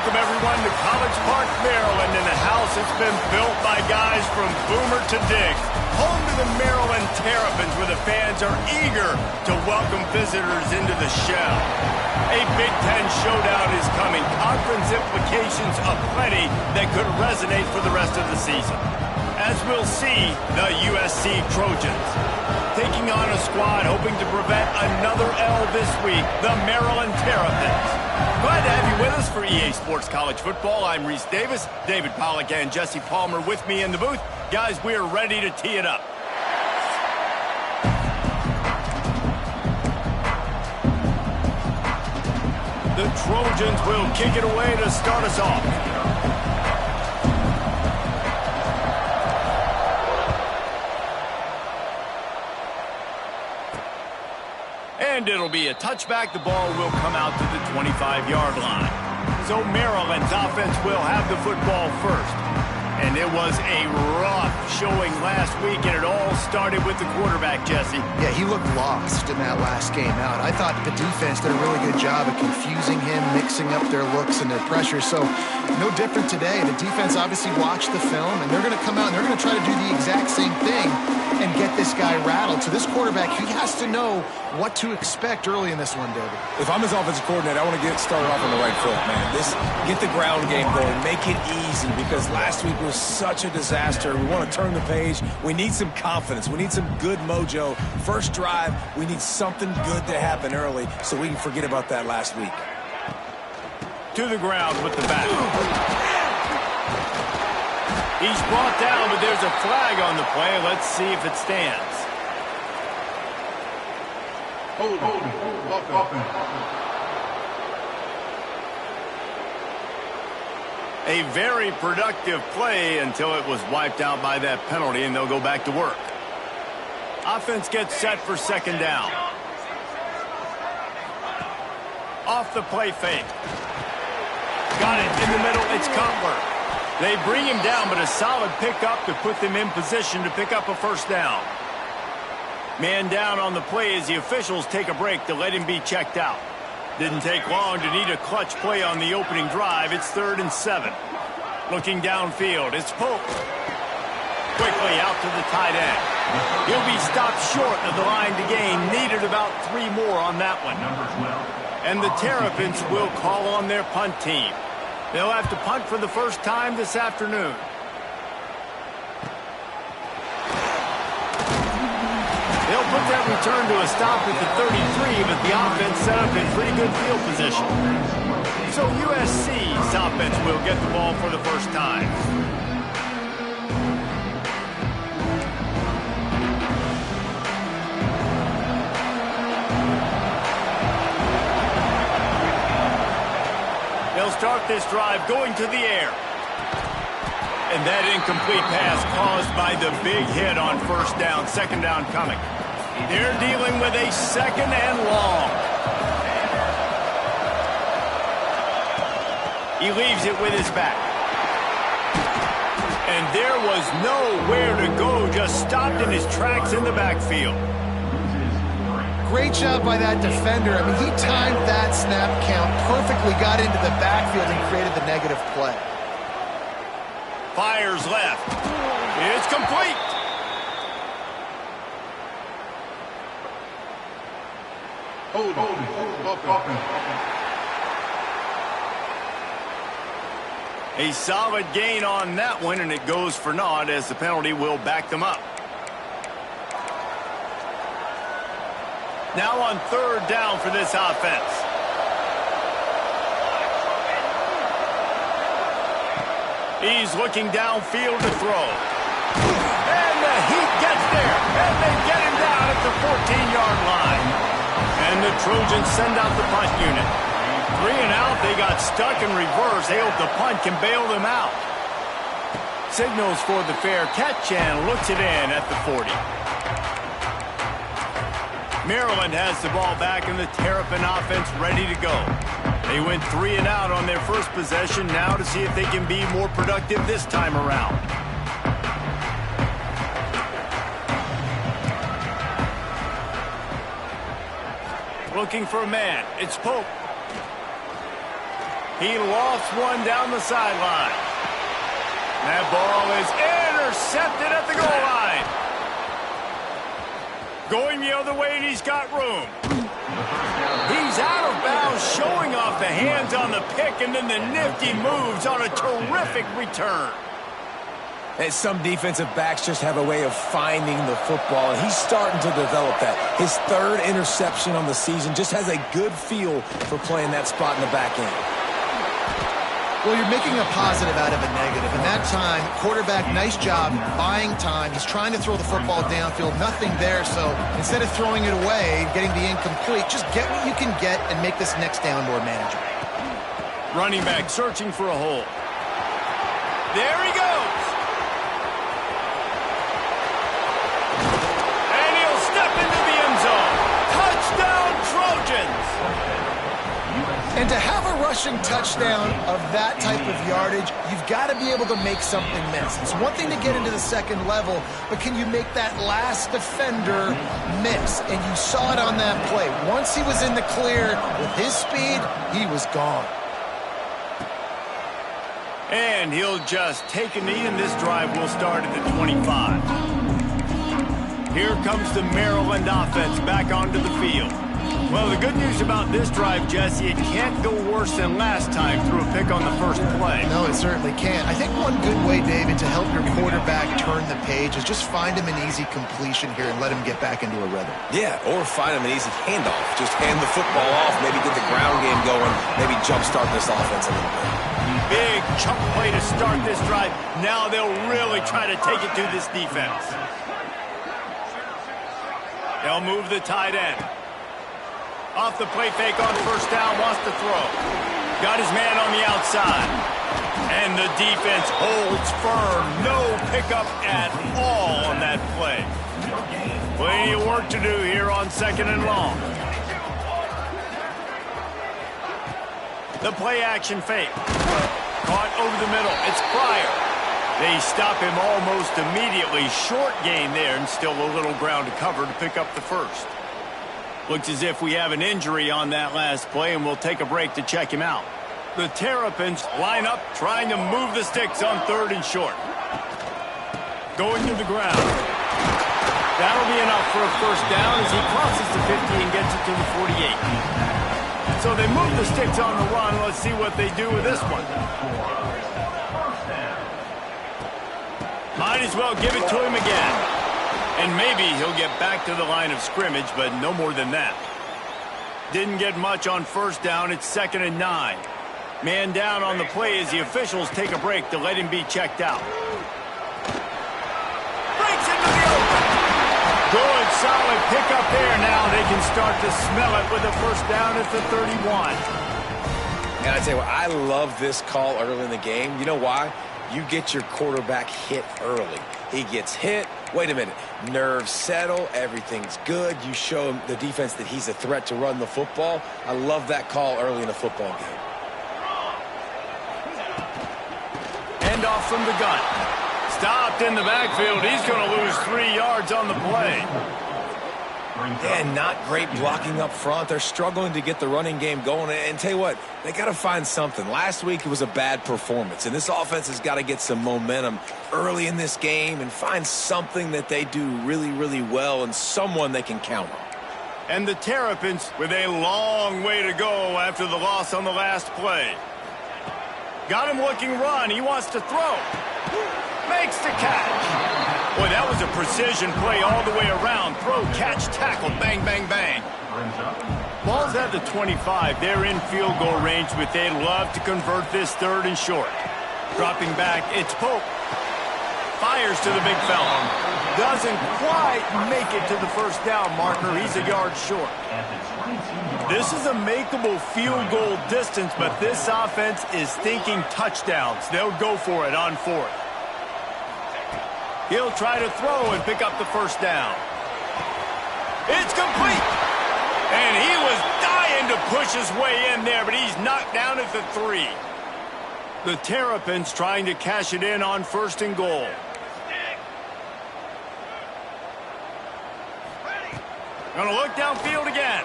Welcome, everyone, to College Park, Maryland, in a house that's been built by guys from Boomer to Dig. Home to the Maryland Terrapins, where the fans are eager to welcome visitors into the shell. A Big Ten showdown is coming. Conference implications aplenty that could resonate for the rest of the season. As we'll see, the USC Trojans taking on a squad hoping to prevent another L this week, the Maryland Terrapins. Glad to have you with us for EA Sports College Football. I'm Reese Davis, David Pollack, and Jesse Palmer with me in the booth. Guys, we are ready to tee it up. The Trojans will kick it away to start us off. And it'll be a touchback. The ball will come out to the 25-yard line. So Maryland's offense will have the football first. And it was a rough showing last week, and it all started with the quarterback, Jesse. Yeah, he looked lost in that last game out. I thought the defense did a really good job of confusing him, mixing up their looks and their pressure. So no different today. The defense obviously watched the film, and they're going to come out and they're going to try to do the exact same thing and get this guy rattled. So this quarterback, he has to know what to expect early in this one, David. If I'm his offensive coordinator, I want to get started off on the right foot, man. Get the ground game going. Make it easy, because last week was such a disaster. We want to turn the page. We need some confidence. We need some good mojo. First drive, we need something good to happen early so we can forget about that last week. To the ground with the back. He's brought down, but there's a flag on the play. Let's see if it stands. A very productive play until it was wiped out by that penalty, and they'll go back to work. Offense gets set for second down. Off the play fake. Got it in the middle. It's Cutler. They bring him down, but a solid pickup to put them in position to pick up a first down. Man down on the play as the officials take a break to let him be checked out. Didn't take long to need a clutch play on the opening drive. It's 3rd and 7. Looking downfield, it's Pope. Quickly out to the tight end. He'll be stopped short of the line to gain. Needed about 3 more on that one. And the Terrapins will call on their punt team. They'll have to punt for the first time this afternoon. They'll put that return to a stop at the 33, but the offense set up in pretty good field position. So USC's offense will get the ball for the first time. They'll start this drive going to the air. And that incomplete pass caused by the big hit on first down. Second down coming. They're dealing with a second and long. He leaves it with his back. And there was nowhere to go, just stopped in his tracks in the backfield. Great job by that defender. I mean, he timed that snap count perfectly, got into the backfield and created the negative play. Fires left. It's complete. A solid gain on that one, and it goes for naught as the penalty will back them up. Now on 3rd down for this offense. He's looking downfield to throw. And the Heat gets there. And they get him down at the 14-yard line. And the Trojans send out the punt unit. 3 and out. They got stuck in reverse. They hope the punt can bail them out. Signals for the fair catch and looks it in at the 40. Maryland has the ball back and the Terrapin offense ready to go. They went 3 and out on their first possession, now to see if they can be more productive this time around. Looking for a man. It's Pope. He lofts one down the sideline. That ball is intercepted at the goal line. Going the other way, and he's got room. He's out of bounds, showing off the hands on the pick, and then the nifty moves on a terrific return. And some defensive backs just have a way of finding the football, and he's starting to develop that. His third interception on the season, just has a good feel for playing that spot in the back end. Well, you're making a positive out of a negative. In that time, quarterback, nice job buying time. He's trying to throw the football downfield, nothing there. So instead of throwing it away, getting the incomplete, just get what you can get and make this next down more manageable. Running back searching for a hole. There he goes. And he'll step into the end zone. Touchdown, Trojans. And to have a rushing touchdown of that type of yardage, you've got to be able to make something miss. It's one thing to get into the second level, but can you make that last defender miss? And you saw it on that play. Once he was in the clear with his speed, he was gone. And he'll just take a knee, and this drive will start at the 25. Here comes the Maryland offense back onto the field. Well, the good news about this drive, Jesse, it can't go worse than last time through a pick on the first play. No, it certainly can't. I think one good way, David, to help your quarterback turn the page is just find him an easy completion here and let him get back into a rhythm. Yeah, or find him an easy handoff. Just hand the football off, maybe get the ground game going, maybe jumpstart this offense a little bit. Big chunk play to start this drive. Now they'll really try to take it to this defense. They'll move the tight end. Off the play fake on first down, wants to throw. Got his man on the outside. And the defense holds firm. No pickup at all on that play. Plenty of work to do here on second and long. The play action fake. Caught over the middle. It's Pryor. They stop him almost immediately. Short gain there, and still a little ground to cover to pick up the first. Looks as if we have an injury on that last play, and we'll take a break to check him out. The Terrapins line up, trying to move the sticks on third and short. Going to the ground. That'll be enough for a first down as he crosses the 50 and gets it to the 48. So they move the sticks on the run. Let's see what they do with this one. Might as well give it to him again. And maybe he'll get back to the line of scrimmage, but no more than that. Didn't get much on first down. It's 2nd and 9. Man down on the play as the officials take a break to let him be checked out. Breaks into the open. Good, solid pickup there. Now they can start to smell it with a first down at the 31. And I tell you what, I love this call early in the game. You know why? You get your quarterback hit early. He gets hit. Wait a minute. Nerves settle. Everything's good. You show him, the defense, that he's a threat to run the football. I love that call early in a football game. End off from the gun. Stopped in the backfield. He's going to lose 3 yards on the play. And not great blocking up front. They're struggling to get the running game going. And tell you what, they got to find something. Last week it was a bad performance, and this offense has got to get some momentum early in this game and find something that they do really, really well and someone they can count on. And the Terrapins with a long way to go after the loss on the last play. Got him looking run. He wants to throw. Makes the catch. Boy, that was a precision play all the way around. Throw, catch, tackle, bang, bang, bang. Ball's at the 25. They're in field goal range, but they'd love to convert this third and short. Dropping back, it's Pope. Fires to the big fella. Doesn't quite make it to the first down marker. He's a yard short. This is a makeable field goal distance, but this offense is thinking touchdowns. They'll go for it on fourth. He'll try to throw and pick up the first down. It's complete. And he was dying to push his way in there, but he's knocked down at the 3. The Terrapins trying to cash it in on first and goal. Gonna look downfield again.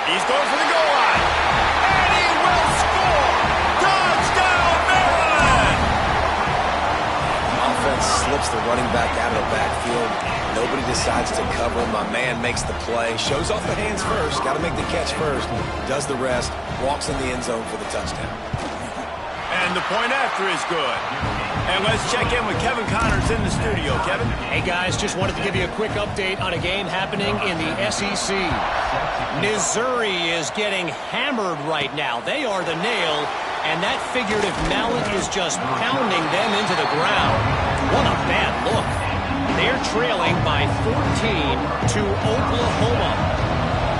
He's going for the goal line. And he and slips the running back out of the backfield. Nobody decides to cover him. My man makes the play. Shows off the hands first. Got to make the catch first. Does the rest. Walks in the end zone for the touchdown. And the point after is good. And let's check in with Kevin Connors in the studio. Kevin? Hey, guys, just wanted to give you a quick update on a game happening in the SEC. Missouri is getting hammered right now. They are the nail, and that figurative mallet is just pounding them into the ground. What a bad look. They're trailing by 14 to Oklahoma.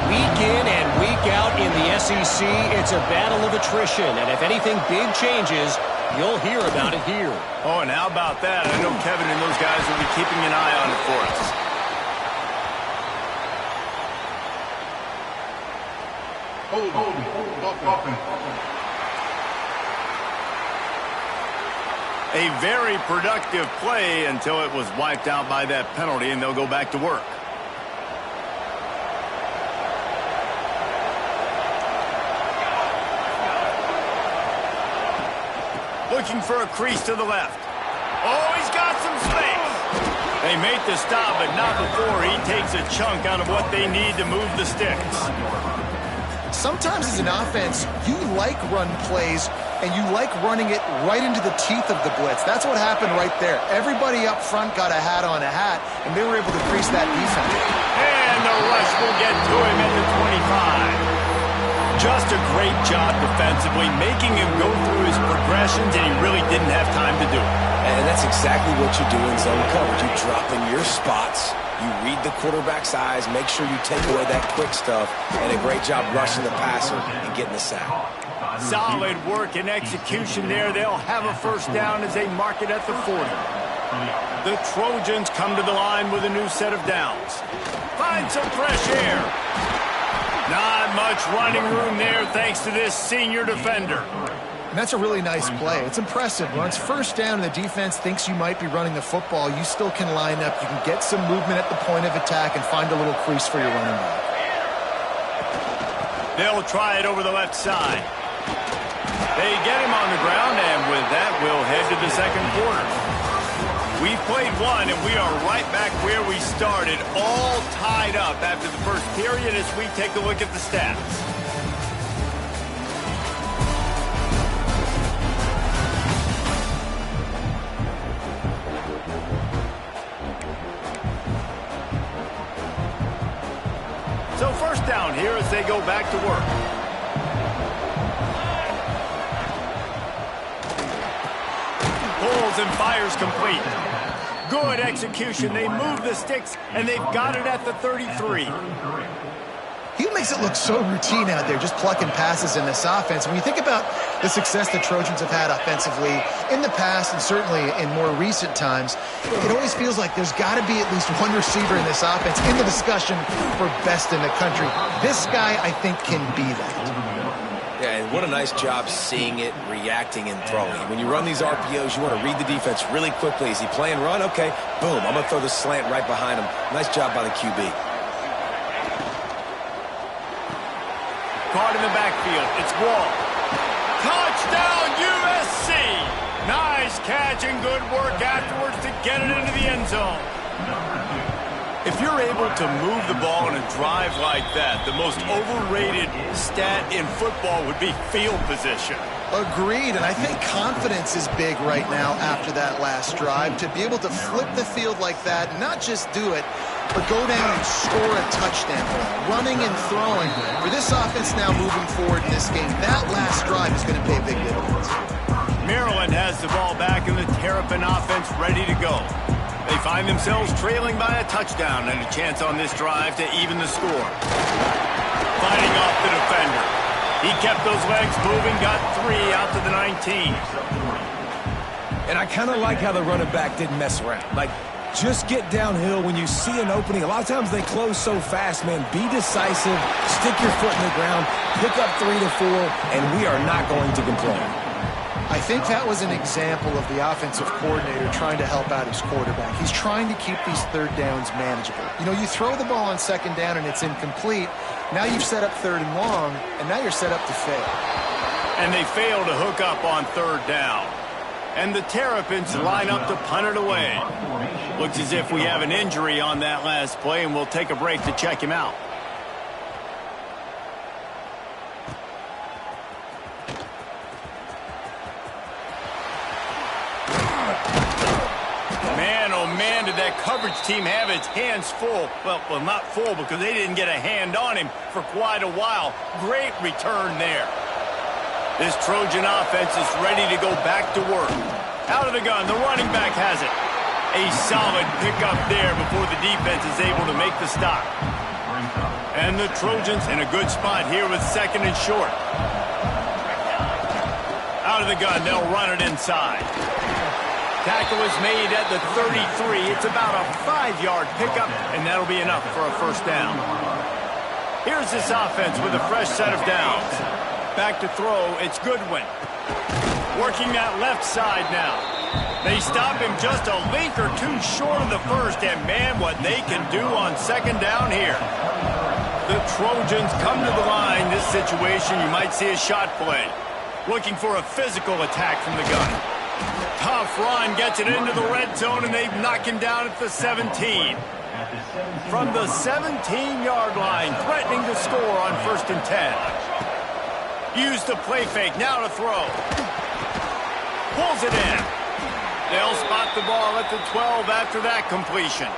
Week in and week out in the SEC, it's a battle of attrition, and if anything big changes, you'll hear about it here. Oh, and how about that? I know Kevin and those guys will be keeping an eye on it for us. A very productive play until it was wiped out by that penalty, and they'll go back to work. Looking for a crease to the left. Oh, he's got some space. They make the stop, but not before he takes a chunk out of what they need to move the sticks. Sometimes as an offense, you like run plays, and you like running it right into the teeth of the blitz. That's what happened right there. Everybody up front got a hat on a hat, and they were able to crease that defense. And the rush will get to him at the 25. Just a great job defensively, making him go through his progressions, and he really didn't have time to do it. And that's exactly what you do in zone coverage. You drop in your spots, you read the quarterback's eyes, make sure you take away that quick stuff, and a great job rushing the passer and getting the sack. Solid work and execution there. They'll have a first down as they mark it at the 40. The Trojans come to the line with a new set of downs. Find some fresh air. Not much running room there thanks to this senior defender. And that's a really nice play. It's impressive. When it's first down and the defense thinks you might be running the football, you still can line up. You can get some movement at the point of attack and find a little crease for your running back. They'll try it over the left side. They get him on the ground, and with that, we'll head to the second quarter. We've played one, and we are right back where we started, all tied up after the first period as we take a look at the stats. So first down here as they go back to work. Pulls and fires complete. Good execution. They move the sticks, and they've got it at the 33. He makes it look so routine out there, just plucking passes in this offense. When you think about the success the Trojans have had offensively in the past and certainly in more recent times, it always feels like there's got to be at least one receiver in this offense in the discussion for best in the country. This guy, I think, can be that. Yeah, and what a nice job seeing it, reacting, and throwing. When you run these RPOs, you want to read the defense really quickly. Is he playing run? Okay, boom, I'm going to throw the slant right behind him. Nice job by the QB. Caught in the backfield. It's Wall. Touchdown, USC! Nice catch and good work afterwards to get it into the end zone. If you're able to move the ball in a drive like that, the most overrated stat in football would be field position. Agreed, and I think confidence is big right now after that last drive. To be able to flip the field like that, not just do it, but go down and score a touchdown. Running and throwing. For this offense now moving forward in this game, that last drive is going to pay a big difference. Maryland has the ball back and the Terrapin offense ready to go. They find themselves trailing by a touchdown and a chance on this drive to even the score. Fighting off the defender. He kept those legs moving, got 3 out to the 19. And I kind of like how the running back didn't mess around. Like, just get downhill when you see an opening. A lot of times they close so fast, man. Be decisive, stick your foot in the ground, pick up 3 to 4, and we are not going to complain. I think that was an example of the offensive coordinator trying to help out his quarterback. He's trying to keep these third downs manageable. You know, you throw the ball on second down and it's incomplete. Now you've set up third and long, and now you're set up to fail. And they fail to hook up on third down. And the Terrapins line up to punt it away. Looks as if we have an injury on that last play, and we'll take a break to check him out. Man, oh man, did that coverage team have its hands full. Well, not full because they didn't get a hand on him for quite a while. Great return there. This Trojan offense is ready to go back to work. Out of the gun, the running back has it. A solid pickup there before the defense is able to make the stop. And the Trojans in a good spot here with 2nd and short. Out of the gun, they'll run it inside. Tackle is made at the 33. It's about a 5-yard pickup, and that'll be enough for a first down. Here's this offense with a fresh set of downs. Back to throw, it's Goodwin. Working that left side now. They stop him just a link or two short of the first, and man, what they can do on 2nd down here. The Trojans come to the line. This situation, you might see a shot play. Looking for a physical attack from the gun. Tough run, gets it into the red zone, and they knock him down at the 17. From the 17-yard line, threatening to score on 1st and 10. Use the play fake, now to throw. Pulls it in. They'll spot the ball at the 12 after that completion.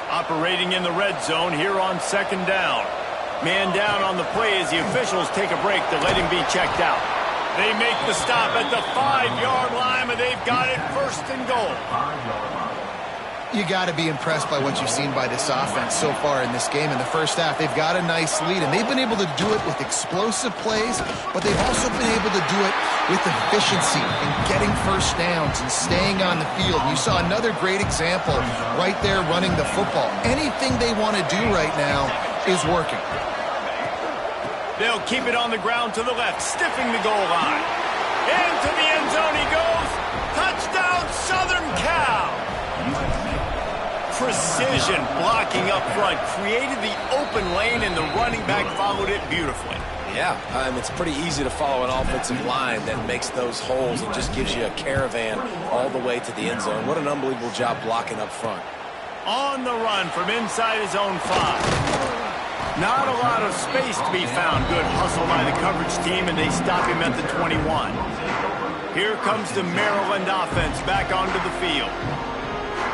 Operating in the red zone here on 2nd down. Man down on the play as the officials take a break to let him be checked out. They make the stop at the 5-yard line, and they've got it 1st and goal. You got to be impressed by what you've seen by this offense so far in this game. In the first half, they've got a nice lead, and they've been able to do it with explosive plays, but they've also been able to do it with efficiency and getting first downs and staying on the field. You saw another great example right there running the football. Anything they want to do right now is working. They'll keep it on the ground to the left, stiffing the goal line. Into the end zone he goes. Touchdown, Southern Cal. Precision blocking up front, created the open lane, and the running back followed it beautifully. Yeah, it's pretty easy to follow an offensive line that makes those holes and just gives you a caravan all the way to the end zone. What an unbelievable job blocking up front. On the run from inside his own 5. Not a lot of space to be found. Good hustle by the coverage team, and they stop him at the 21. Here comes the Maryland offense back onto the field.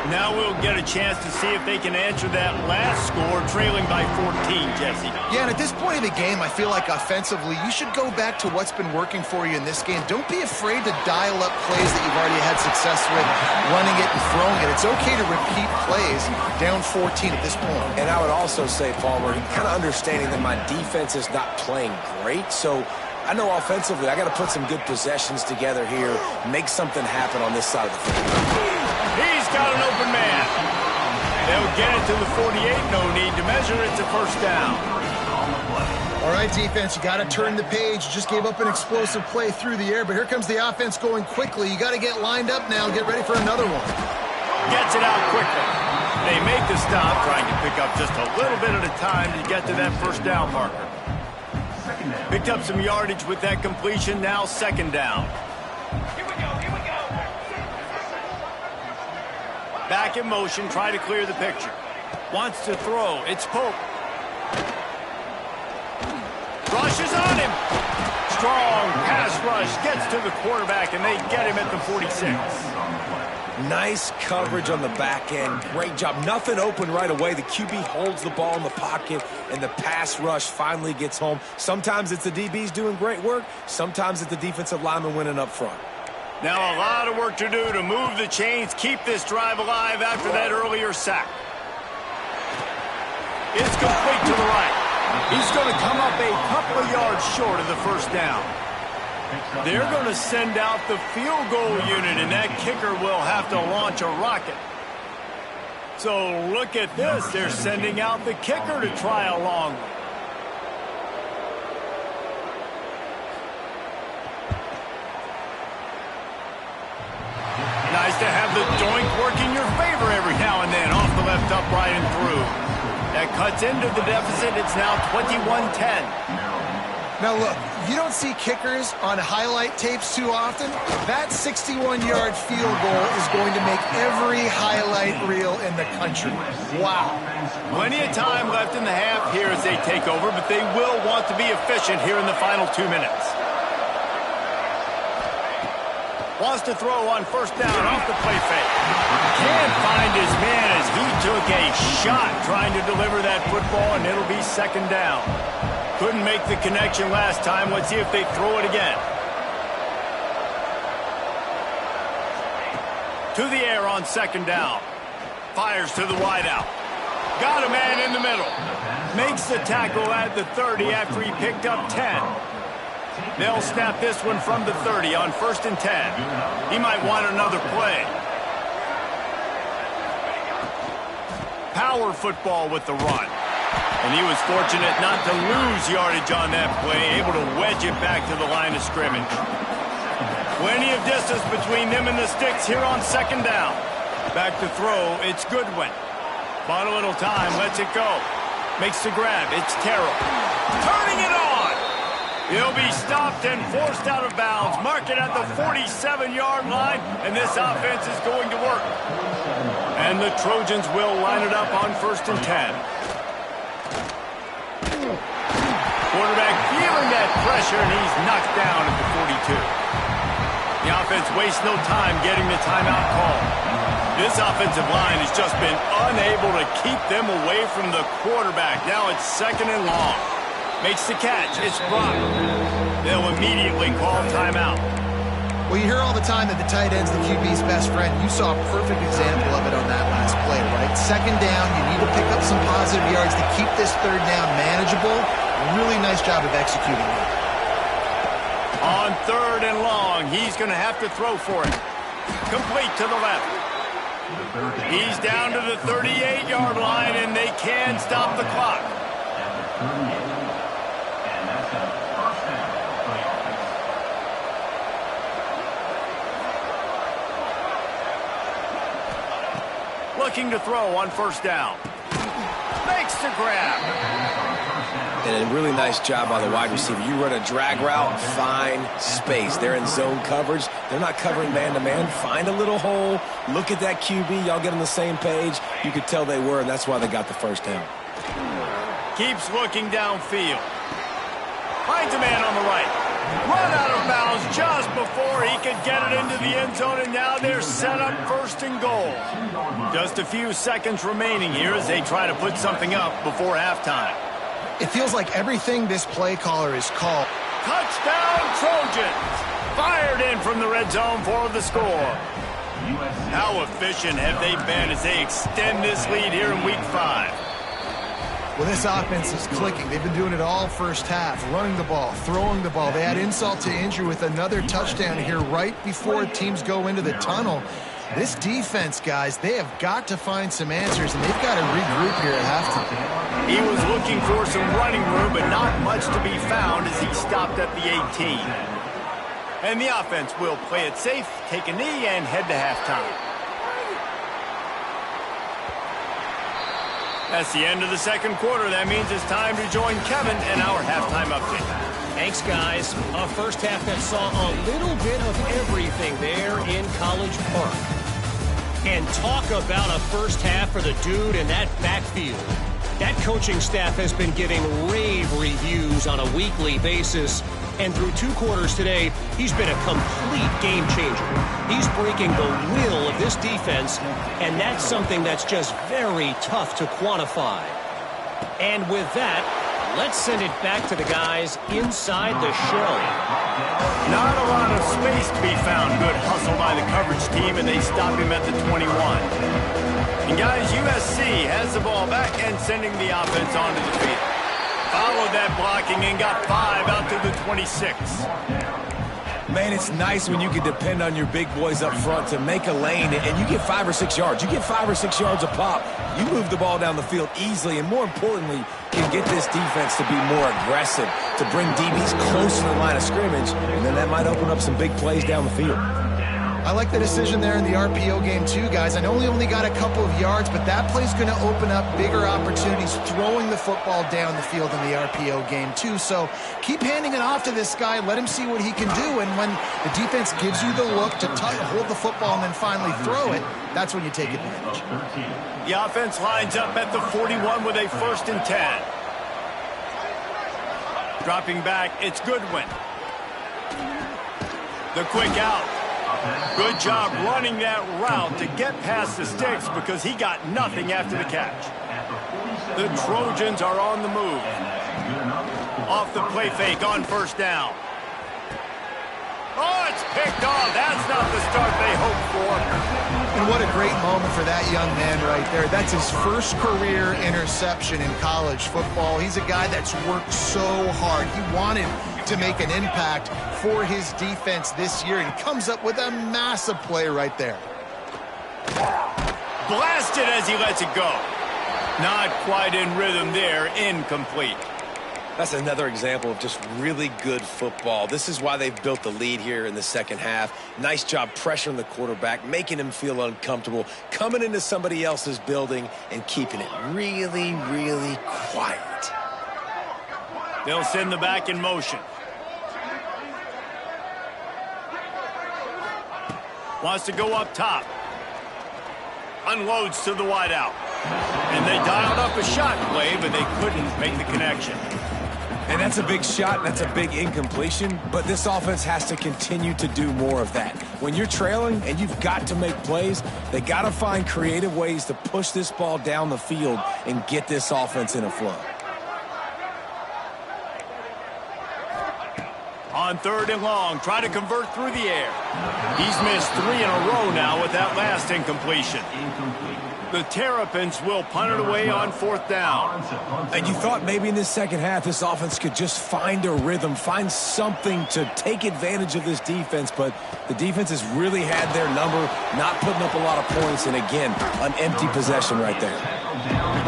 Now we'll get a chance to see if they can answer that last score, trailing by 14, Jesse. Yeah, and at this point of the game, I feel like offensively, you should go back to what's been working for you in this game. Don't be afraid to dial up plays that you've already had success with, running it and throwing it. It's okay to repeat plays down 14 at this point. And I would also say, Palmer, kind of understanding that my defense is not playing great, so I know offensively I got to put some good possessions together here, make something happen on this side of the field. He's got an open man. They'll get it to the 48. No need to measure. It's a first down. All right, defense, you got to turn the page. You just gave up an explosive play through the air, but here comes the offense going quickly. You got to get lined up now and get ready for another one. Gets it out quickly. They make the stop, trying to pick up just a little bit at a time to get to that first down marker. Picked up some yardage with that completion. Now 2nd down. Back in motion, try to clear the picture. Wants to throw. It's Pope. Rushes on him. Strong pass rush. Gets to the quarterback, and they get him at the 46. Nice coverage on the back end. Great job. Nothing open right away. The QB holds the ball in the pocket, and the pass rush finally gets home. Sometimes it's the DBs doing great work. Sometimes it's the defensive lineman winning up front. Now a lot of work to do to move the chains, keep this drive alive after that earlier sack. It's complete to the right. He's going to come up a couple of yards short of the first down. They're going to send out the field goal unit, and that kicker will have to launch a rocket. So look at this. They're sending out the kicker to try a long one. Nice to have the doink work in your favor every now and then. Off the left upright and through. That cuts into the deficit. It's now 21-10. Now look, you don't see kickers on highlight tapes too often. That 61-yard field goal is going to make every highlight reel in the country. Wow. Plenty of time left in the half here as they take over, but they will want to be efficient here in the final 2 minutes. Wants to throw on first down off the play fake. Can't find his man as he took a shot trying to deliver that football, and it'll be second down. Couldn't make the connection last time. Let's see if they throw it again. To the air on second down. Fires to the wideout. Got a man in the middle. Makes the tackle at the 30 after he picked up 10. They'll snap this one from the 30 on 1st and 10. He might want another play. Power football with the run. And he was fortunate not to lose yardage on that play, able to wedge it back to the line of scrimmage. Plenty of distance between them and the sticks here on second down. Back to throw, it's Goodwin. Bought a little time, lets it go. Makes the grab, it's Terrell. Turning it on! He'll be stopped and forced out of bounds. Mark it at the 47-yard line, and this offense is going to work. And the Trojans will line it up on 1st and 10. Quarterback feeling that pressure, and he's knocked down at the 42. The offense wastes no time getting the timeout call. This offensive line has just been unable to keep them away from the quarterback. Now it's 2nd and long. Makes the catch. It's Brock. They'll immediately call timeout. Well, you hear all the time that the tight end's the QB's best friend. You saw a perfect example of it on that last play, right? Second down, you need to pick up some positive yards to keep this third down manageable. Really nice job of executing it. On 3rd and long, he's going to have to throw for it. Complete to the left. He's down to the 38-yard line, and they can stop the clock. Looking to throw on first down. Makes the grab. And a really nice job by the wide receiver. You run a drag route, find space. They're in zone coverage. They're not covering man-to-man. Find a little hole. Look at that QB. Y'all get on the same page. You could tell they were, and that's why they got the first down. Keeps looking downfield. Finds a man on the right. Run out of bounds just before he could get it into the end zone, and now they're set up 1st and goal. Just a few seconds remaining here as they try to put something up before halftime. It feels like everything this play caller is called. Touchdown Trojans! Fired in from the red zone for the score. How efficient have they been as they extend this lead here in Week 5? Well, this offense is clicking. They've been doing it all first half, running the ball, throwing the ball. They add insult to injury with another touchdown here right before teams go into the tunnel. This defense, guys, they have got to find some answers, and they've got to regroup here at halftime. He was looking for some running room, but not much to be found as he stopped at the 18. And the offense will play it safe, take a knee, and head to halftime. That's the end of the second quarter. That means it's time to join Kevin and our halftime update. Thanks, guys. A first half that saw a little bit of everything there in College Park. And talk about a first half for the dude in that backfield. That coaching staff has been giving rave reviews on a weekly basis. And through 2 quarters today, he's been a complete game changer. He's breaking the will of this defense, and that's something that's just very tough to quantify. And with that, let's send it back to the guys inside the shell. Not a lot of space to be found. Good hustle by the coverage team, and they stop him at the 21. And guys, USC has the ball back and sending the offense onto the field. Followed that blocking and got 5 out to the 26. Man, it's nice when you can depend on your big boys up front to make a lane, and you get 5 or 6 yards. You get 5 or 6 yards a pop. You move the ball down the field easily, and more importantly, can get this defense to be more aggressive, to bring DBs close to the line of scrimmage, and then that might open up some big plays down the field. I like the decision there in the RPO game too, guys. I know he only got a couple of yards, but that play's going to open up bigger opportunities throwing the football down the field in the RPO game too. So keep handing it off to this guy. Let him see what he can do. And when the defense gives you the look to hold the football and then finally throw it, that's when you take advantage. The offense lines up at the 41 with a 1st and 10. Dropping back, it's Goodwin. The quick out. Good job running that route to get past the sticks because he got nothing after the catch. The Trojans are on the move. Off the play fake on 1st down. Oh, it's picked off. That's not the start they hoped for. And what a great moment for that young man right there. That's his first career interception in college football. He's a guy that's worked so hard. He wanted to make an impact for his defense this year and comes up with a massive play right there. Blasted as he lets it go. Not quite in rhythm there. Incomplete. That's another example of just really good football. This is why they've built the lead here in the second half. Nice job pressuring the quarterback, making him feel uncomfortable, coming into somebody else's building and keeping it really, really quiet. They'll send the back in motion. Wants to go up top. Unloads to the wideout. And they dialed up a shot play, but they couldn't make the connection. And that's a big shot, that's a big incompletion, but this offense has to continue to do more of that. When you're trailing and you've got to make plays, they got to find creative ways to push this ball down the field and get this offense in a flow. On 3rd and long, try to convert through the air. He's missed 3 in a row now with that last incompletion. The Terrapins will punt it away on 4th down. And you thought maybe in this second half this offense could just find a rhythm, find something to take advantage of this defense, but the defense has really had their number, not putting up a lot of points, and again, an empty possession right there.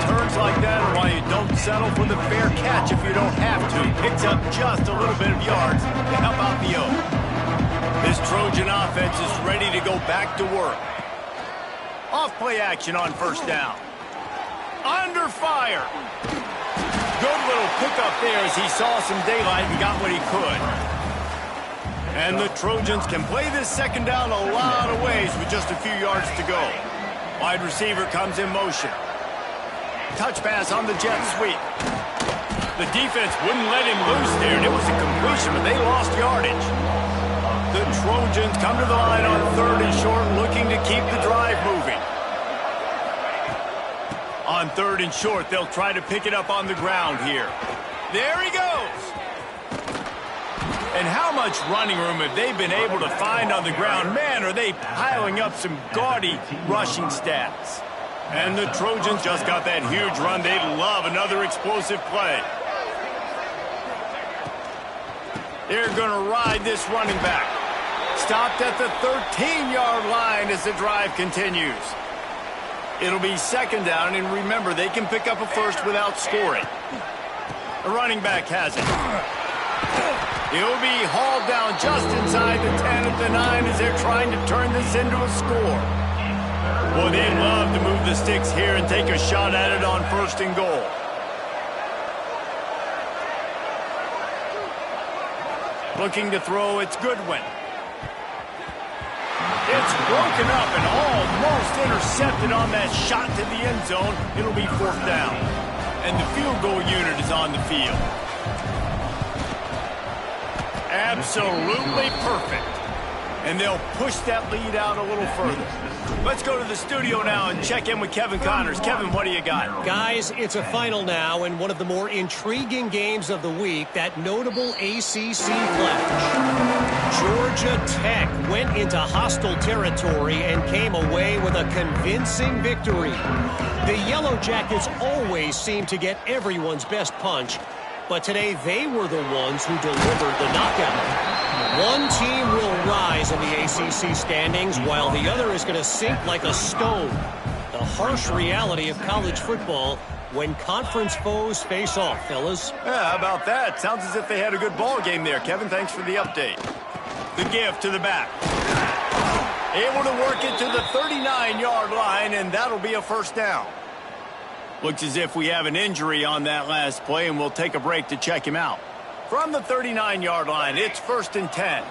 Returns like that are why you don't settle for the fair catch if you don't have to. Picks up just a little bit of yards to help out the Oaks. This Trojan offense is ready to go back to work. Off play action on 1st down. Under fire. Good little pickup there as he saw some daylight and got what he could. And the Trojans can play this 2nd down a lot of ways with just a few yards to go. Wide receiver comes in motion. Touch pass on the jet sweep. The defense wouldn't let him loose there, and it was a completion, but they lost yardage. The Trojans come to the line on 3rd and short, looking to keep the drive moving. On 3rd and short, they'll try to pick it up on the ground here. There he goes. And how much running room have they been able to find on the ground? Man, are they piling up some gaudy rushing stats. And the Trojans just got that huge run. They'd love another explosive play. They're going to ride this running back. Stopped at the 13-yard line as the drive continues. It'll be 2nd down, and remember, they can pick up a first without scoring. The running back has it. He'll be hauled down just inside the 10 at the 9 as they're trying to turn this into a score. Boy, they'd love to move the sticks here and take a shot at it on 1st and goal. Looking to throw, it's Goodwin. It's broken up and almost intercepted on that shot to the end zone. It'll be 4th down. And the field goal unit is on the field. Absolutely perfect. And they'll push that lead out a little further. Let's go to the studio now and check in with Kevin Connors. Kevin, what do you got? Guys, it's a final now in one of the more intriguing games of the week, that notable ACC clash. Georgia Tech went into hostile territory and came away with a convincing victory. The Yellow Jackets always seem to get everyone's best punch, but today they were the ones who delivered the knockout. One team will rise in the ACC standings while the other is going to sink like a stone. The harsh reality of college football when conference foes face off, fellas. Yeah, how about that? Sounds as if they had a good ball game there. Kevin, thanks for the update. The give to the back. Able to work it to the 39-yard line, and that'll be a first down. Looks as if we have an injury on that last play, and we'll take a break to check him out. From the 39-yard line, it's 1st and 10.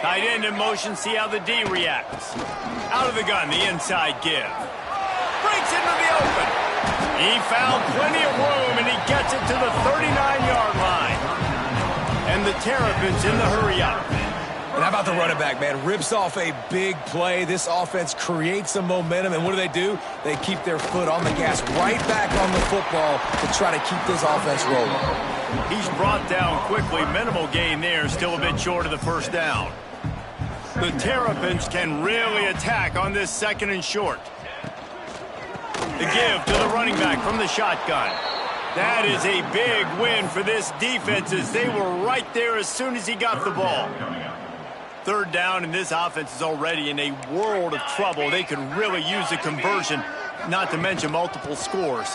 Tight end in motion, see how the D reacts. Out of the gun, the inside give. Breaks into the open. He found plenty of room, and he gets it to the 39-yard line. And the Terrapins in the hurry-up. And how about the running back, man? Rips off a big play. This offense creates some momentum, and what do? They keep their foot on the gas, right back on the football to try to keep this offense rolling. He's brought down quickly. Minimal gain there, still a bit short of the first down. The Terrapins can really attack on this 2nd and short. The give to the running back from the shotgun. That is a big win for this defense as they were right there as soon as he got the ball. 3rd down, and this offense is already in a world of trouble. They could really use a conversion, not to mention multiple scores.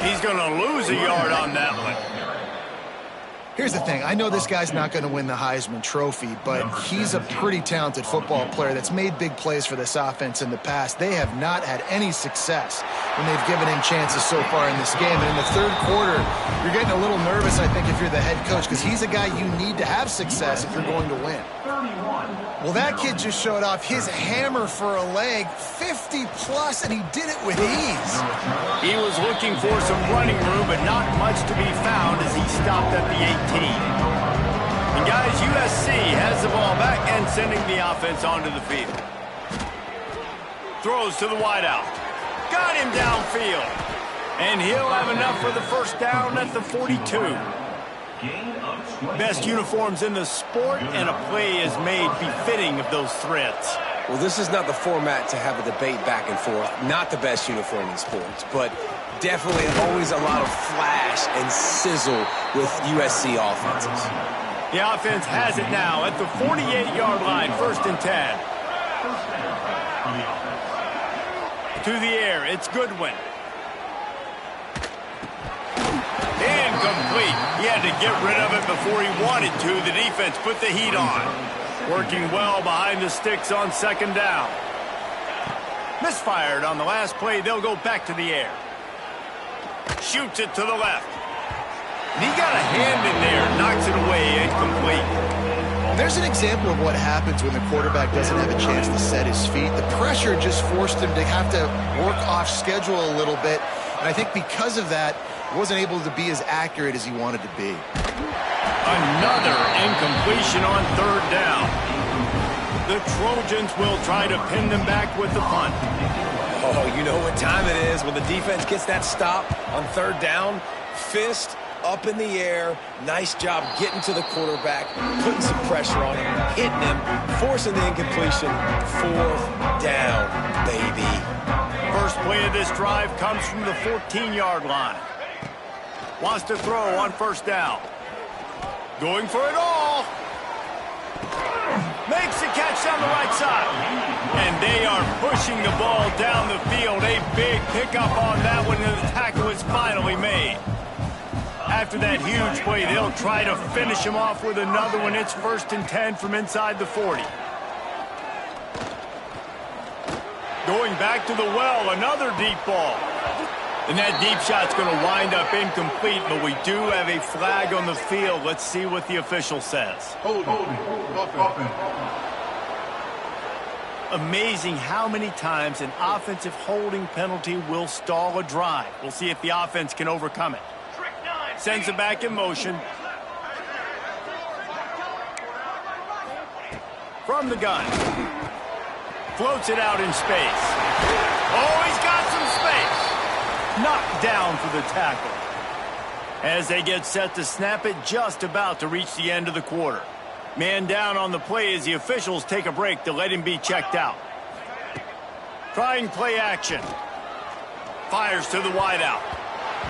He's going to lose a yard on that one. Here's the thing. I know this guy's not going to win the Heisman Trophy, but he's a pretty talented football player that's made big plays for this offense in the past. They have not had any success when they've given him chances so far in this game. And in the 3rd quarter, you're getting a little nervous, I think, if you're the head coach, because he's a guy you need to have success if you're going to win. Well, that kid just showed off his hammer for a leg, 50-plus, and he did it with ease. He was looking for some running room, but not much to be found as he stopped at the 18. And guys, USC has the ball back and sending the offense onto the field. Throws to the wideout. Got him downfield. And he'll have enough for the first down at the 42. Best uniforms in the sport, and a play is made befitting of those threats. Well, this is not the format to have a debate back and forth. Not the best uniform in sports, but definitely always a lot of flash and sizzle with USC offenses. The offense has it now at the 48-yard line, 1st and 10. To the air, it's Goodwin. Incomplete. He had to get rid of it before he wanted to. The defense put the heat on. Working well behind the sticks on 2nd down. Misfired on the last play. They'll go back to the air. Shoots it to the left. And he got a hand in there. Knocks it away. Incomplete. There's an example of what happens when the quarterback doesn't have a chance to set his feet. The pressure just forced him to have to work off schedule a little bit. And I think because of that, he wasn't able to be as accurate as he wanted to be. Another incompletion on 3rd down. The Trojans will try to pin them back with the punt. Oh, you know what time it is when the defense gets that stop on 3rd down. Fist up in the air. Nice job getting to the quarterback, putting some pressure on him, hitting him, forcing the incompletion. 4th down, baby. First play of this drive comes from the 14-yard line. Wants to throw on 1st down. Going for it all. Makes the catch down the right side. And they are pushing the ball down the field. A big pickup on that one, and the tackle is finally made. After that huge play, they'll try to finish him off with another one. It's 1st and 10 from inside the 40. Going back to the well, another deep ball. And that deep shot's going to wind up incomplete, but we do have a flag on the field. Let's see what the official says. Amazing how many times an offensive holding penalty will stall a drive. We'll see if the offense can overcome it. Sends it back in motion. From the gun. Floats it out in space. Oh, he's got some space. Knocked down for the tackle. As they get set to snap it, just about to reach the end of the quarter. Man down on the play as the officials take a break to let him be checked out. Trying play action. Fires to the wideout.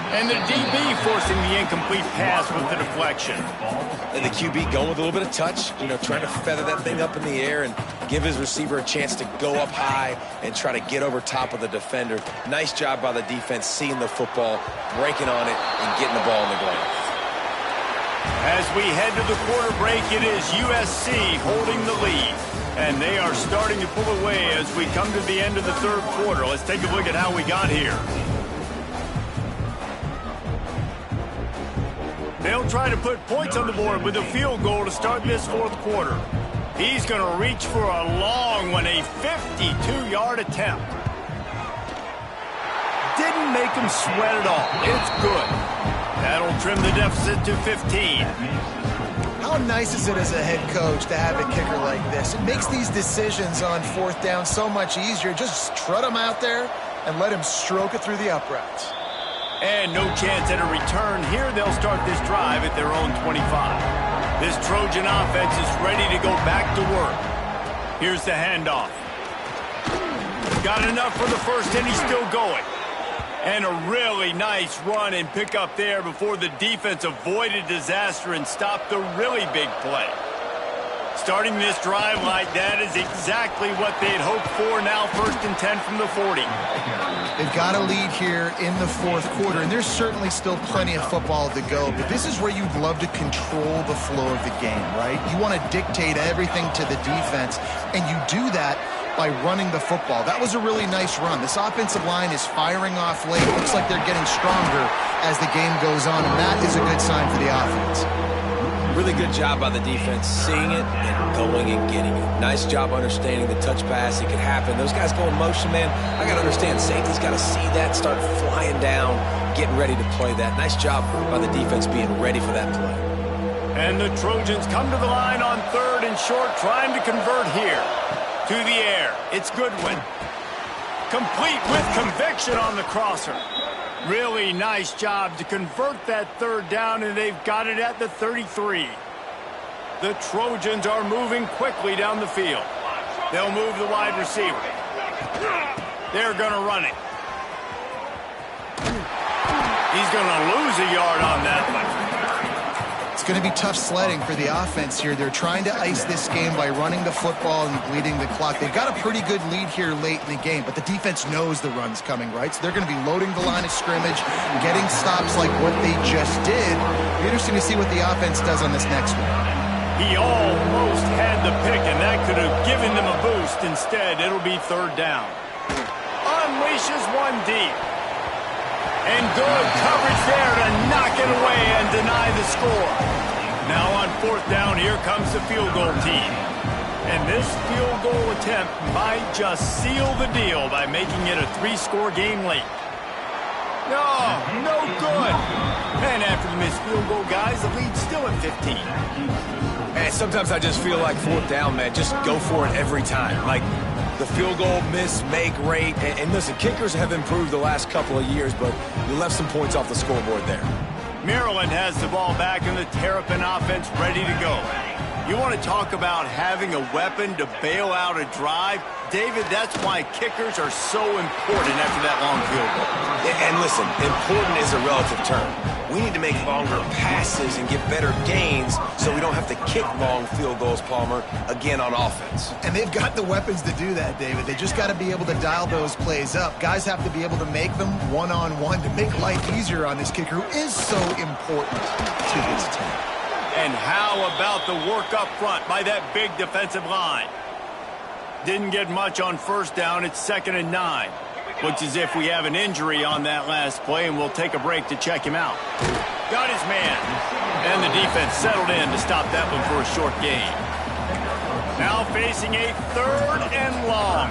And the DB forcing the incomplete pass with the deflection. And the QB going with a little bit of touch, trying to feather that thing up in the air and give his receiver a chance to go up high and try to get over top of the defender. Nice job by the defense seeing the football, breaking on it, and getting the ball in the ground. As we head to the quarter break, it is USC holding the lead. And they are starting to pull away as we come to the end of the third quarter. Let's take a look at how we got here. They'll try to put points on the board with a field goal to start this fourth quarter. He's going to reach for a long one, a 52-yard attempt. Didn't make him sweat at all. It's good. That'll trim the deficit to 15. How nice is it as a head coach to have a kicker like this? It makes these decisions on fourth down so much easier. Just trot him out there and let him stroke it through the uprights. And no chance at a return. Here they'll start this drive at their own 25. This Trojan offense is ready to go back to work. Here's the handoff. Got enough for the first, and he's still going. And a really nice run and pick up there before the defense avoided disaster and stopped the really big play. Starting this drive like that is exactly what they'd hoped for. Now 1st and 10 from the 40. They've got a lead here in the fourth quarter, and there's certainly still plenty of football to go, but this is where you'd love to control the flow of the game, right? You want to dictate everything to the defense, and you do that by running the football. That was a really nice run. This offensive line is firing off late. Looks like they're getting stronger as the game goes on, and that is a good sign for the offense. Really good job by the defense, seeing it and going and getting it. Nice job understanding the touch pass. It could happen. Those guys go in motion, man. I got to understand, safety's got to see that, start flying down, getting ready to play that. Nice job by the defense being ready for that play. And the Trojans come to the line on 3rd and short, trying to convert here. To the air, it's Goodwin. Complete with conviction on the crosser. Really nice job to convert that 3rd down, and they've got it at the 33. The Trojans are moving quickly down the field. They'll move the wide receiver. They're going to run it. He's going to lose a yard on that one. It's going to be tough sledding for the offense here. They're trying to ice this game by running the football and bleeding the clock. They've got a pretty good lead here late in the game, but the defense knows the run's coming, right? So they're going to be loading the line of scrimmage, getting stops like what they just did. It'll be interesting to see what the offense does on this next one. He almost had the pick, and that could have given them a boost. Instead, it'll be 3rd down. Unleashes one deep. And good coverage there to knock it away and deny the score. Now on 4th down, here comes the field goal team. And this field goal attempt might just seal the deal by making it a 3-score game late. No good. And after the missed field goal, guys, the lead's still at 15. Man, sometimes I just feel like 4th down, man, just go for it every time. Like, the field goal miss, make rate. And listen, kickers have improved the last couple of years, but you left some points off the scoreboard there. Maryland has the ball back in the Terrapin offense ready to go. You want to talk about having a weapon to bail out a drive? David, that's why kickers are so important after that long field goal. And listen, important is a relative term. We need to make longer passes and get better gains so we don't have to kick long field goals, Palmer, again on offense. And they've got the weapons to do that, David. They just got to be able to dial those plays up. Guys have to be able to make them one-on-one to make life easier on this kicker who is so important to his team. And how about the work up front by that big defensive line? Didn't get much on 1st down. It's 2nd and 9. Looks as if we have an injury on that last play, and we'll take a break to check him out. Got his man. And the defense settled in to stop that one for a short gain. Now facing a 3rd and long.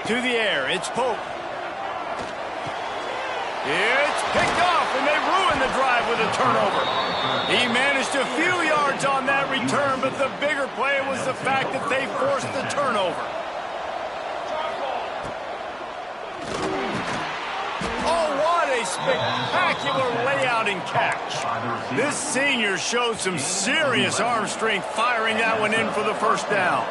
To the air, it's Pope. It's picked off, and they ruin the drive with a turnover. He managed a few yards on that return, but the bigger play was the fact that they forced the turnover. Oh, what a spectacular layout and catch. This senior showed some serious arm strength firing that one in for the 1st down.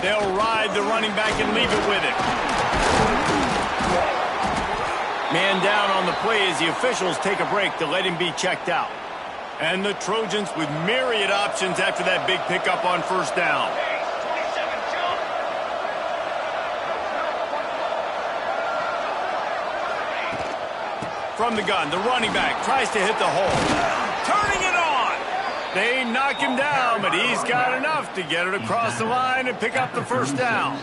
They'll ride the running back and leave it with it. Man down on the play as the officials take a break to let him be checked out. And the Trojans with myriad options after that big pickup on 1st down. from the gun. The running back tries to hit the hole. Turning it on. They knock him down, but he's got enough to get it across the line and pick up the first down.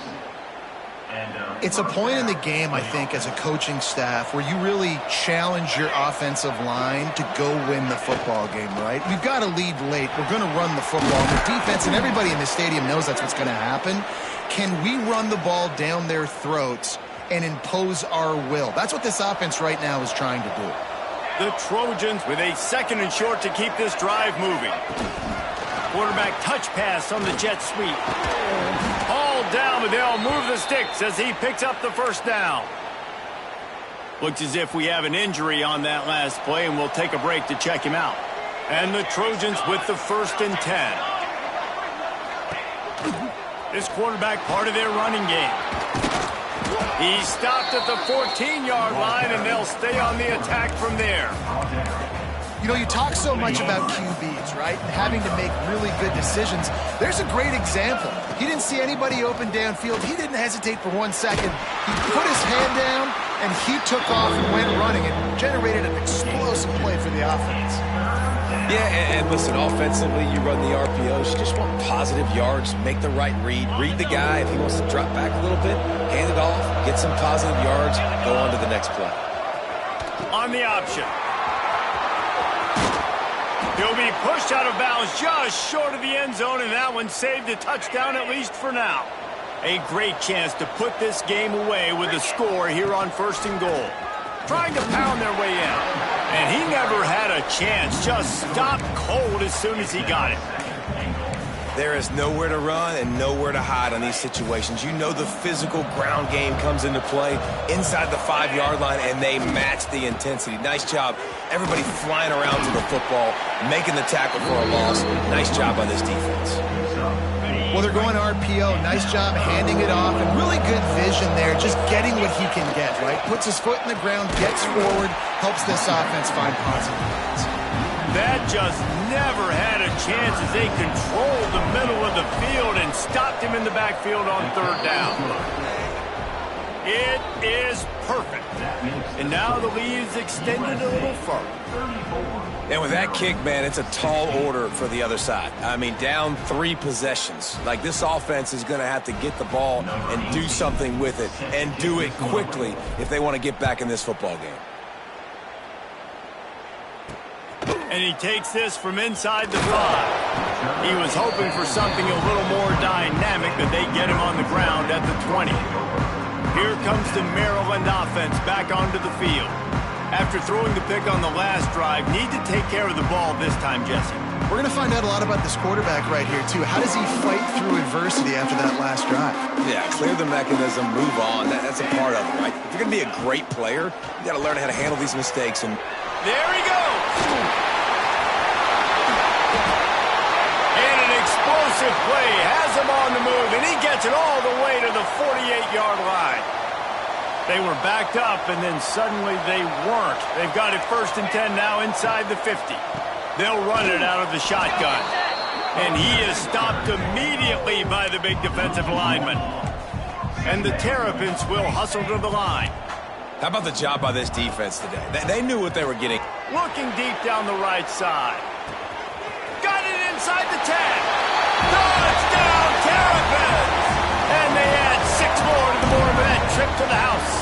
It's a point in the game, I think, as a coaching staff where you really challenge your offensive line to go win the football game, right? We've got to lead late. We're going to run the football. The defense and everybody in the stadium knows that's what's going to happen. Can we run the ball down their throats and impose our will? That's what this offense right now is trying to do. The Trojans with a 2nd and short to keep this drive moving. Quarterback touch pass on the jet sweep. All down, but they'll move the sticks as he picks up the first down. Looks as if we have an injury on that last play, and we'll take a break to check him out. And the Trojans with the 1st and 10. This quarterback part of their running game. He stopped at the 14-yard line, and they'll stay on the attack from there. You know, you talk so much about QBs, right, and having to make really good decisions. There's a great example. He didn't see anybody open downfield. He didn't hesitate for 1 second. He put his hand down, and he took off and went running. It generated an explosive play for the offense. Yeah, and listen, offensively, you run the RPOs. You just want positive yards, make the right read the guy. If he wants to drop back a little bit, hand it off, get some positive yards, go on to the next play. On the option. He'll be pushed out of bounds just short of the end zone, and that one saved a touchdown at least for now. A great chance to put this game away with a score here on 1st and goal. Trying to pound their way in. And he never had a chance. Just stopped cold as soon as he got it. There is nowhere to run and nowhere to hide on these situations. You know the physical ground game comes into play inside the 5-yard line, and they match the intensity. Nice job. Everybody flying around to the football, making the tackle for a loss. Nice job by this defense. Well, they're going RPO. Nice job handing it off, and really good vision there, just getting what he can get, right? Puts his foot in the ground, gets forward, helps this offense find positive points. That just never had a chance as they controlled the middle of the field and stopped him in the backfield on 3rd down. It is perfect. And now the lead is extended a little further. And with that kick, man, it's a tall order for the other side. I mean, down 3 possessions. Like, this offense is going to have to get the ball and do something with it, and do it quickly if they want to get back in this football game. And he takes this from inside the 5. He was hoping for something a little more dynamic, but they get him on the ground at the 20. Here comes the Maryland offense back onto the field. After throwing the pick on the last drive, need to take care of the ball this time, Jesse. We're going to find out a lot about this quarterback right here, too. How does he fight through adversity after that last drive? Yeah, clear the mechanism, move on. That's a part of it, right? If you're going to be a great player, you got to learn how to handle these mistakes. And there he goes! And an explosive play has him on the move, and he gets it all the way to the 48-yard line. They were backed up, and then suddenly they weren't. They've got it 1st and 10 now inside the 50. They'll run it out of the shotgun. And he is stopped immediately by the big defensive lineman. And the Terrapins will hustle to the line. how about the job by this defense today? They knew what they were getting. Looking deep down the right side. Got it inside the 10. Touchdown, Terrapins! And they add 6 more to the board with that trip to the house.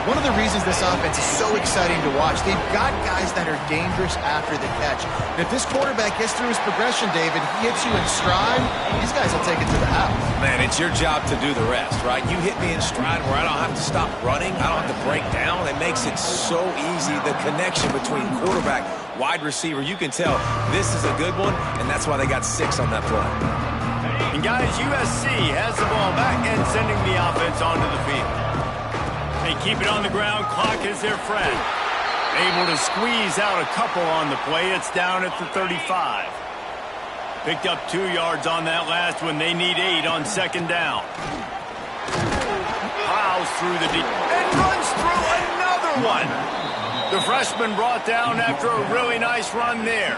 One of the reasons this offense is so exciting to watch, they've got guys that are dangerous after the catch. And if this quarterback gets through his progression, David, he hits you in stride, these guys will take it to the house. Man, it's your job to do the rest, right? You hit me in stride where I don't have to stop running. I don't have to break down. It makes it so easy. The connection between quarterback, wide receiver, you can tell this is a good one, and that's why they got 6 on that play. And guys, USC has the ball back and sending the offense onto the field. They keep it on the ground. Clock is their friend. Able to squeeze out a couple on the play. It's down at the 35. Picked up 2 yards on that last one. They need 8 on 2nd down. Plows through the deep and runs through another one. The freshman brought down after a really nice run there.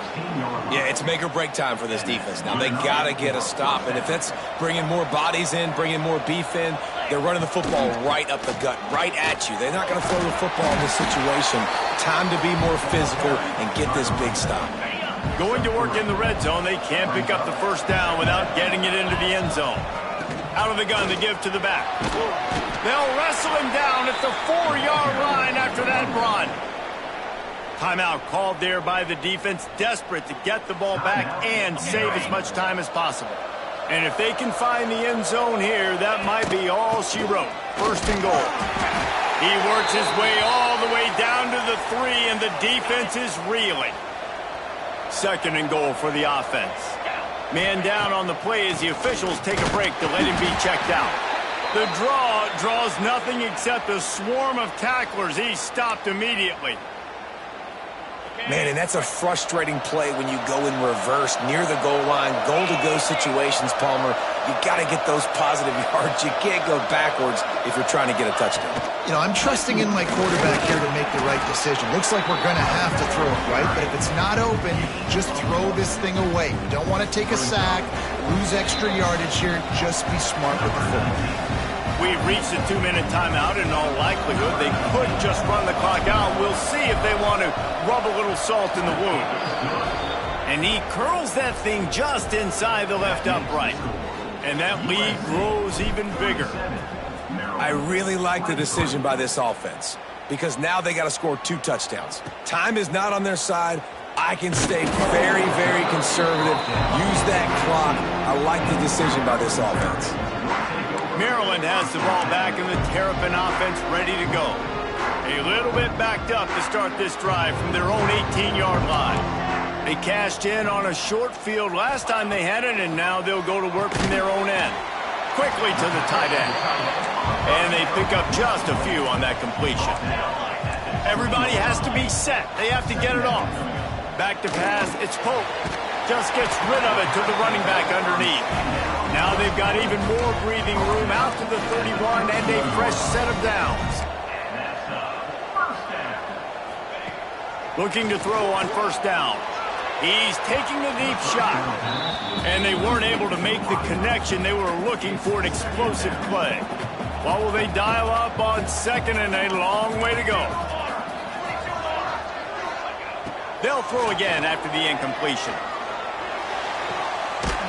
Yeah, it's make or break time for this defense. Now, they got to get a stop, and if that's bringing more bodies in, bringing more beef in, they're running the football right up the gut, right at you. They're not going to throw the football in this situation. Time to be more physical and get this big stop. Going to work in the red zone, they can't pick up the first down without getting it into the end zone. Out of the gun to give to the back. They'll wrestle him down at the 4-yard line after that run. Timeout called there by the defense, desperate to get the ball back and save as much time as possible. And if they can find the end zone here, that might be all she wrote. First and goal. He works his way all the way down to the 3, and the defense is reeling. Second and goal for the offense. Man down on the play as the officials take a break to let him be checked out. The draw draws nothing except a swarm of tacklers. He's stopped immediately. Man, and that's a frustrating play when you go in reverse near the goal line, goal-to-go situations, Palmer. You got to get those positive yards. You can't go backwards if you're trying to get a touchdown. You know, I'm trusting in my quarterback here to make the right decision. Looks like we're going to have to throw it, right? But if it's not open, just throw this thing away. You don't want to take a sack, lose extra yardage here. Just be smart with the football. We've reached a 2-minute timeout. In all likelihood, they could just run the clock out. We'll see if they want to rub a little salt in the wound. And he curls that thing just inside the left upright. And that lead grows even bigger. I really like the decision by this offense because now they got to score 2 touchdowns. Time is not on their side. I can stay very, very conservative. Use that clock. I like the decision by this offense. Maryland has the ball back and the Terrapin offense ready to go. A little bit backed up to start this drive from their own 18-yard line. They cashed in on a short field last time they had it, and now they'll go to work from their own end. Quickly to the tight end. And they pick up just a few on that completion. Everybody has to be set. They have to get it off. Back to pass, it's Pope. Just gets rid of it to the running back underneath. Now they've got even more breathing room out to the 31 and a fresh set of downs. Looking to throw on first down. He's taking the deep shot. And they weren't able to make the connection. They were looking for an explosive play. What will they dial up on second and a long way to go? They'll throw again after the incompletion.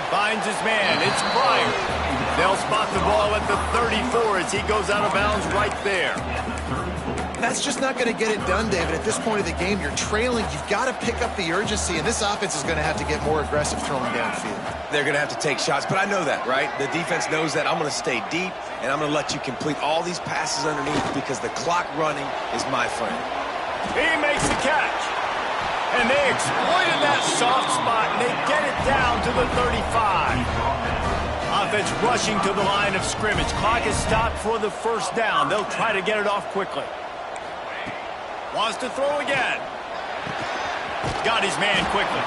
Finds his man. It's Pryor. They'll spot the ball at the 34 as he goes out of bounds right there. That's just not going to get it done, David. At this point of the game, you're trailing. You've got to pick up the urgency, and this offense is going to have to get more aggressive throwing downfield. They're going to have to take shots, but I know that, right? The defense knows that. I'm going to stay deep, and I'm going to let you complete all these passes underneath because the clock running is my friend. He makes the catch. And they exploited that soft spot, and they get it down to the 35. Offense rushing to the line of scrimmage. Clock is stopped for the first down. They'll try to get it off quickly. Wants to throw again. Got his man quickly.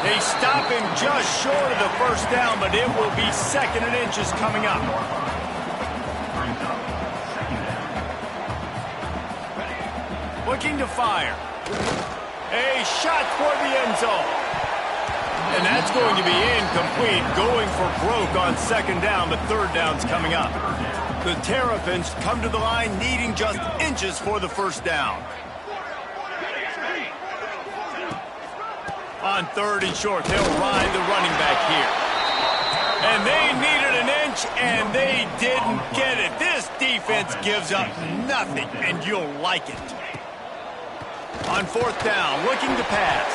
They stop him just short of the first down, but it will be second and inches coming up. Looking to fire. A shot toward the end zone. And that's going to be incomplete. Going for broke on second down, but third down's coming up. The Terrapins come to the line needing just inches for the first down. On third and short, they'll ride the running back here. And they needed an inch, and they didn't get it. This defense gives up nothing, and you'll like it. On fourth down, looking to pass.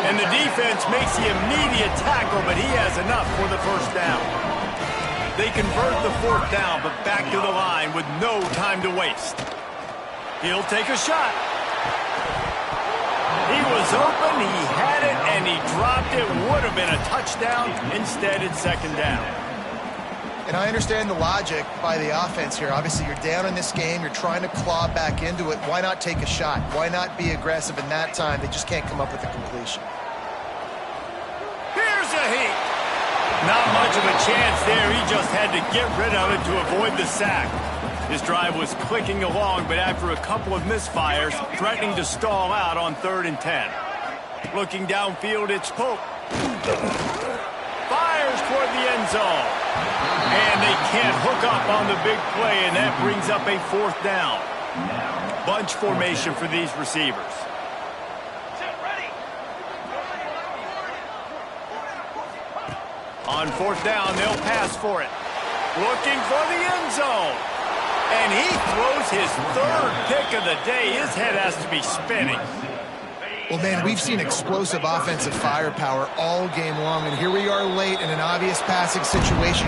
And the defense makes the immediate tackle, but he has enough for the first down. They convert the fourth down, but back to the line with no time to waste. He'll take a shot. He was open, he had it, and he dropped it. Would have been a touchdown. Instead, it's second down. And I understand the logic by the offense here. Obviously, you're down in this game. You're trying to claw back into it. Why not take a shot? Why not be aggressive in that time? They just can't come up with a completion. Here's a heat. Not much of a chance there. He just had to get rid of it to avoid the sack. This drive was clicking along, but after a couple of misfires, threatening to stall out on 3rd and 10. Looking downfield, it's Pope. Fires toward the end zone. And they can't hook up on the big play, and that brings up a 4th down. Bunch formation for these receivers. On 4th down, they'll pass for it. Looking for the end zone. And he throws his 3rd pick of the day. His head has to be spinning. Well, man, we've seen explosive offensive firepower all game long, and here we are late in an obvious passing situation.